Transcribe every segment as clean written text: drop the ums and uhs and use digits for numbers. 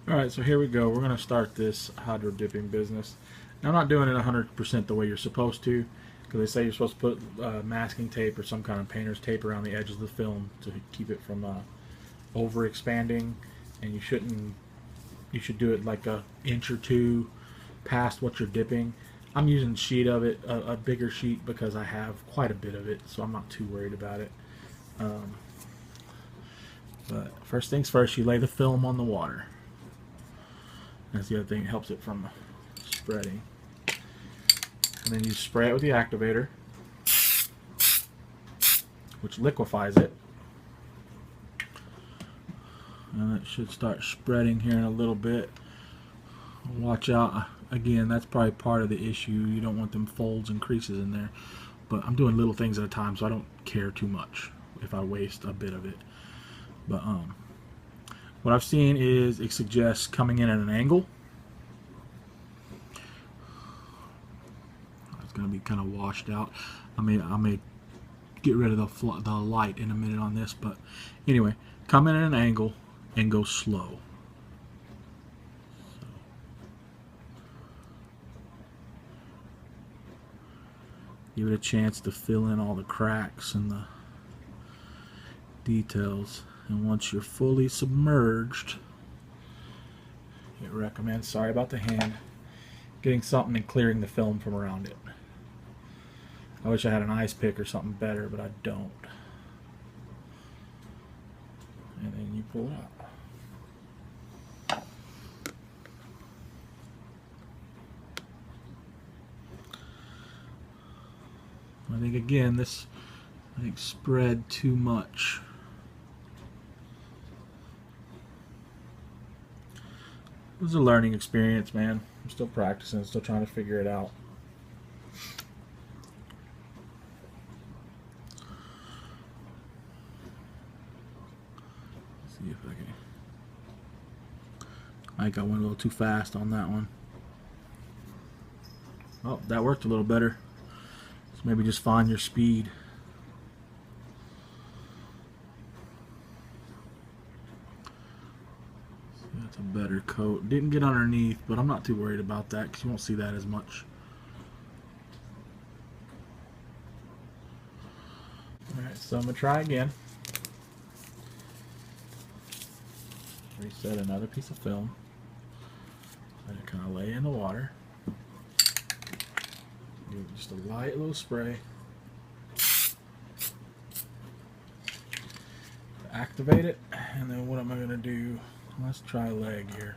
Alright, so here we go. We're going to start this hydro dipping business. Now, I'm not doing it 100% the way you're supposed to, because they say you're supposed to put masking tape or some kind of painter's tape around the edges of the film to keep it from over expanding, and you should do it like an inch or two past what you're dipping. I'm using a sheet of it, a bigger sheet, because I have quite a bit of it, so I'm not too worried about it. But first things first, you lay the film on the water. That's the other thing that helps it from spreading. And then you spray it with the activator, which liquefies it. And it should start spreading here in a little bit. Watch out. Again, that's probably part of the issue. You don't want them folds and creases in there. But I'm doing little things at a time, so I don't care too much if I waste a bit of it. But what I've seen is it suggests coming in at an angle. It's going to be kind of washed out. I may get rid of the light in a minute on this, but anyway, come in at an angle and go slow. So. Give it a chance to fill in all the cracks and the details. And once you're fully submerged, it recommends, sorry about the hand, getting something and clearing the film from around it. I wish I had an ice pick or something better, but I don't. And then you pull it out. I think again, this spread too much. It was a learning experience, man. I'm still practicing, still trying to figure it out. Let's see if I can. I think I went a little too fast on that one. Oh, that worked a little better. So maybe just find your speed. That's a better coat. Didn't get underneath, but I'm not too worried about that because you won't see that as much. Alright, so I'm going to try again. Reset another piece of film. Let it kind of lay in the water. Give it just a light little spray. Activate it, and then what am I going to do? Let's try leg here.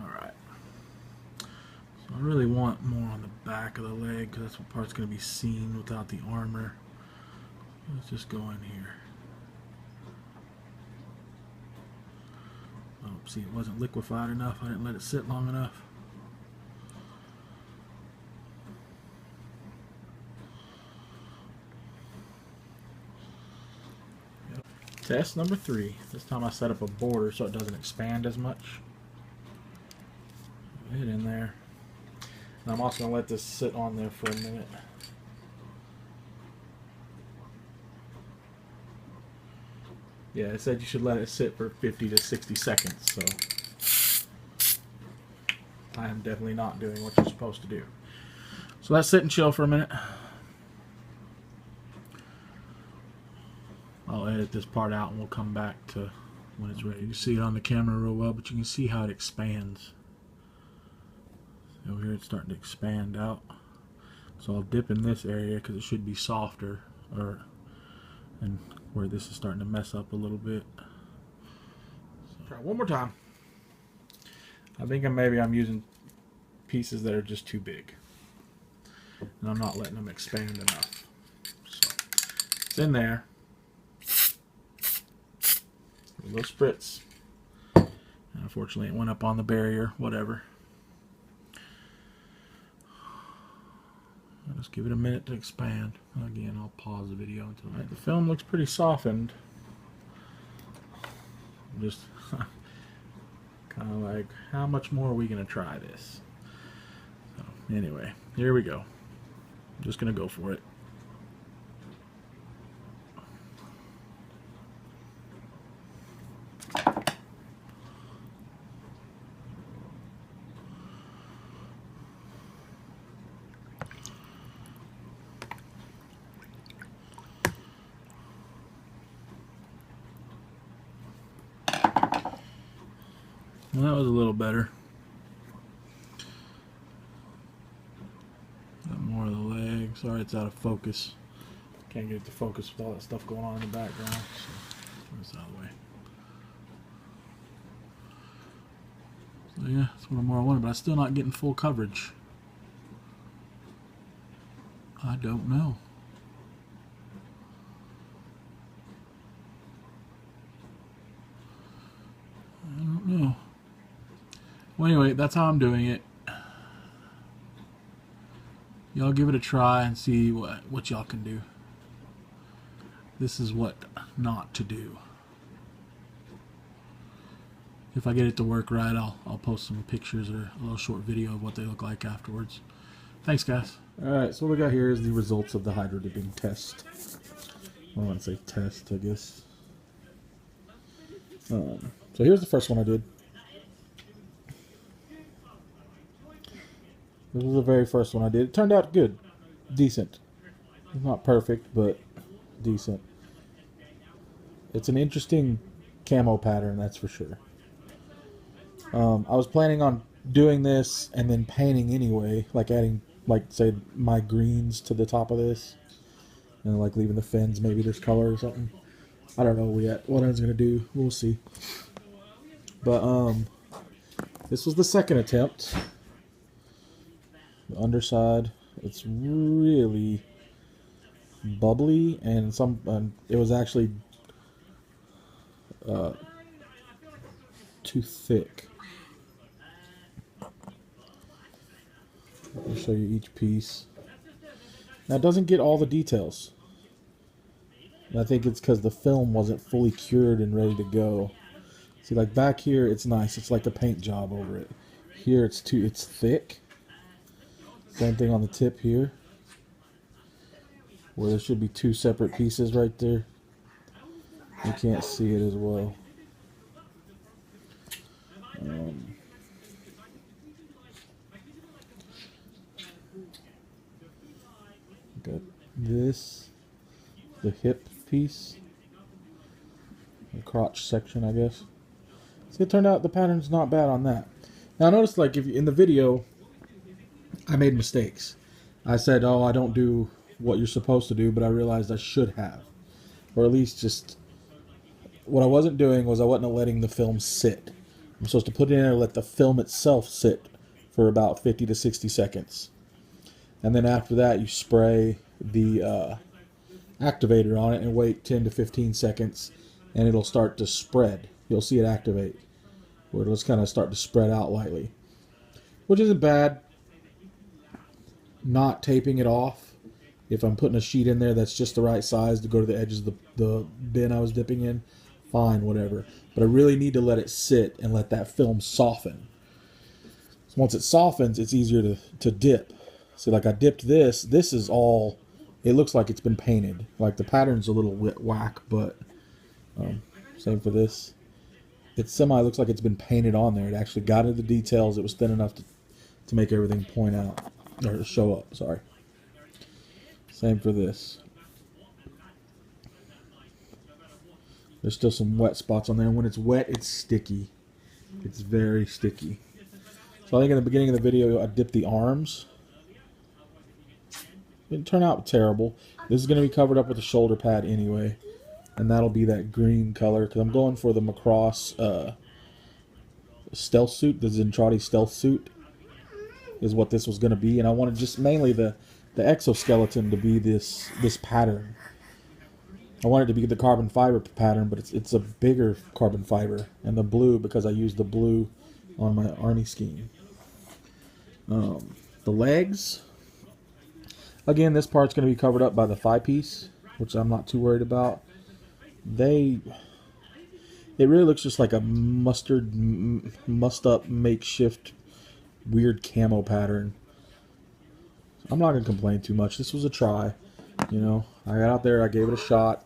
Alright. So I really want more on the back of the leg because that's what part's going to be seen without the armor. Let's just go in here. Oh, see, it wasn't liquefied enough. I didn't let it sit long enough. Test number 3. This time I set up a border so it doesn't expand as much. Hit in there. And I'm also going to let this sit on there for a minute. Yeah, it said you should let it sit for 50 to 60 seconds, so I am definitely not doing what you're supposed to do. So let's sit and chill for a minute. I'll edit this part out and we'll come back to when it's ready. You can see it on the camera real well, but you can see how it expands. Over here it's starting to expand out. So I'll dip in this area because it should be softer, and where this is starting to mess up a little bit. So, try one more time. I think maybe I'm using pieces that are just too big. And I'm not letting them expand enough. So it's in there. A little spritz. And unfortunately it went up on the barrier, whatever. I'll just give it a minute to expand. Again, I'll pause the video until the film looks pretty softened. Just kind of like, how much more are we going to try this? So, anyway, here we go. I'm just going to go for it. Well, that was a little better. Got more of the leg. Sorry it's out of focus. Can't get it to focus with all that stuff going on in the background. So it's out of the way. So yeah, that's what I wanted, but I'm still not getting full coverage. I don't know. I don't know. Well, anyway, that's how I'm doing it. Y'all give it a try and see what y'all can do. This is what not to do. If I get it to work right, I'll post some pictures or a little short video of what they look like afterwards. Thanks, guys. Alright, so what we got here is the results of the hydro dipping test. I want to say test, I guess. So here's the first one I did. This was the very first one I did. It turned out good. Decent. Not perfect, but decent. It's an interesting camo pattern, that's for sure. I was planning on doing this and then painting anyway, like adding, like, say, my greens to the top of this. And, like, leaving the fins maybe this color or something. I don't know yet what I was going to do. We'll see. But, this was the second attempt. The underside, it's really bubbly, and it was actually too thick. I'll show you each piece. Now, it doesn't get all the details. And I think it's because the film wasn't fully cured and ready to go. See, like back here, it's nice. It's like a paint job over it. Here, it's thick. Same thing on the tip here, where there should be two separate pieces right there. You can't see it as well. Got this, the hip piece, the crotch section, I guess. So it turned out the pattern's not bad on that. Now notice, like, if in the video, I made mistakes. I said, oh, I don't do what you're supposed to do, but I realized I should have. Or at least just, what I wasn't doing was I wasn't letting the film sit. I'm supposed to put it in and let the film itself sit for about 50 to 60 seconds. And then after that, you spray the activator on it and wait 10 to 15 seconds, and it'll start to spread. You'll see it activate, where it'll just kind of start to spread out lightly. Which isn't bad. Not taping it off, if I'm putting a sheet in there that's just the right size to go to the edges of the bin I was dipping in, fine, whatever. But I really need to let it sit and let that film soften. So once it softens, it's easier to dip. See, like I dipped this is all, it looks like it's been painted. Like the pattern's a little whack, but same for this. It looks like it's been painted on there. It actually got into the details. It was thin enough to make everything point out. Or show up, sorry. Same for this. There's still some wet spots on there. When it's wet, it's sticky. It's very sticky. So I think in the beginning of the video, I dipped the arms. It didn't turn out terrible. This is going to be covered up with a shoulder pad anyway. And that'll be that green color, because I'm going for the Macross stealth suit, the Zentradi stealth suit. Is what this was going to be, and I wanted just mainly the exoskeleton to be this pattern. I wanted to be the carbon fiber pattern, but it's a bigger carbon fiber, and the blue, because I used the blue on my Arnie scheme. The legs, again, this part's going to be covered up by the thigh piece, which I'm not too worried about. It really looks just like a mussed up makeshift weird camo pattern. I'm not going to complain too much. This was a try. You know, I got out there, I gave it a shot.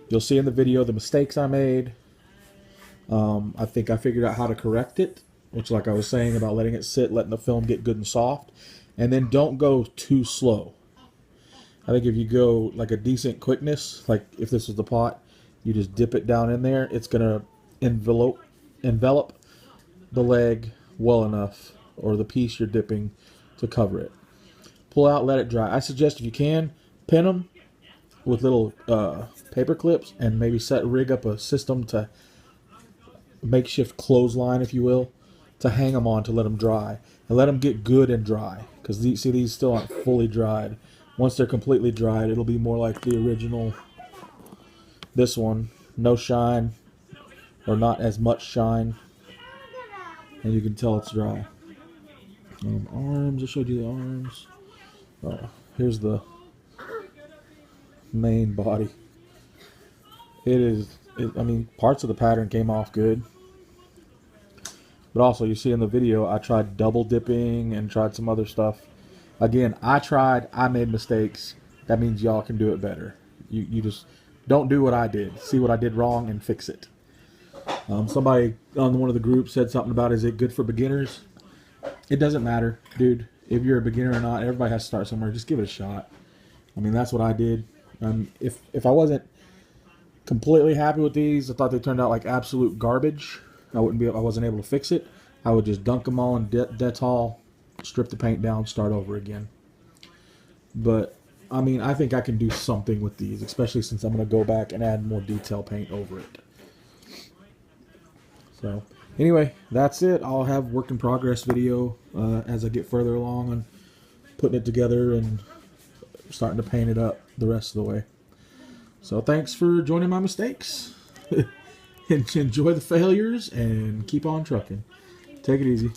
You'll see in the video the mistakes I made. I think I figured out how to correct it, which, like I was saying about letting it sit, letting the film get good and soft, and then don't go too slow. I think if you go like a decent quickness, like if this was the pot, you just dip it down in there, it's going to envelop the leg well enough, or the piece you're dipping, to cover it. Pull out, let it dry. I suggest if you can, pin them with little paper clips, and maybe rig up a system to makeshift clothesline, if you will, to hang them on to let them dry, and let them get good and dry, because these still aren't fully dried. Once they're completely dried, it'll be more like the original. This one, no shine, or not as much shine, and you can tell it's dry. Arms, I showed you the arms. Oh, here's the main body. I mean, parts of the pattern came off good, but also you see in the video I tried double dipping and tried some other stuff. Again, I made mistakes. That means y'all can do it better. You just don't do what I did. See what I did wrong and fix it. Somebody on one of the groups said something about, is it good for beginners? It doesn't matter, dude. If you're a beginner or not, everybody has to start somewhere. Just give it a shot. I mean, that's what I did. If I wasn't completely happy with these, I thought they turned out like absolute garbage, I wasn't able to fix it, I would just dunk them all in Dettol, strip the paint down, start over again. But I mean, I think I can do something with these, especially since I'm going to go back and add more detail paint over it. So anyway, that's it. I'll have work in progress video as I get further along on putting it together and starting to paint it up the rest of the way. So thanks for joining my mistakes. Enjoy the failures and keep on trucking. Take it easy.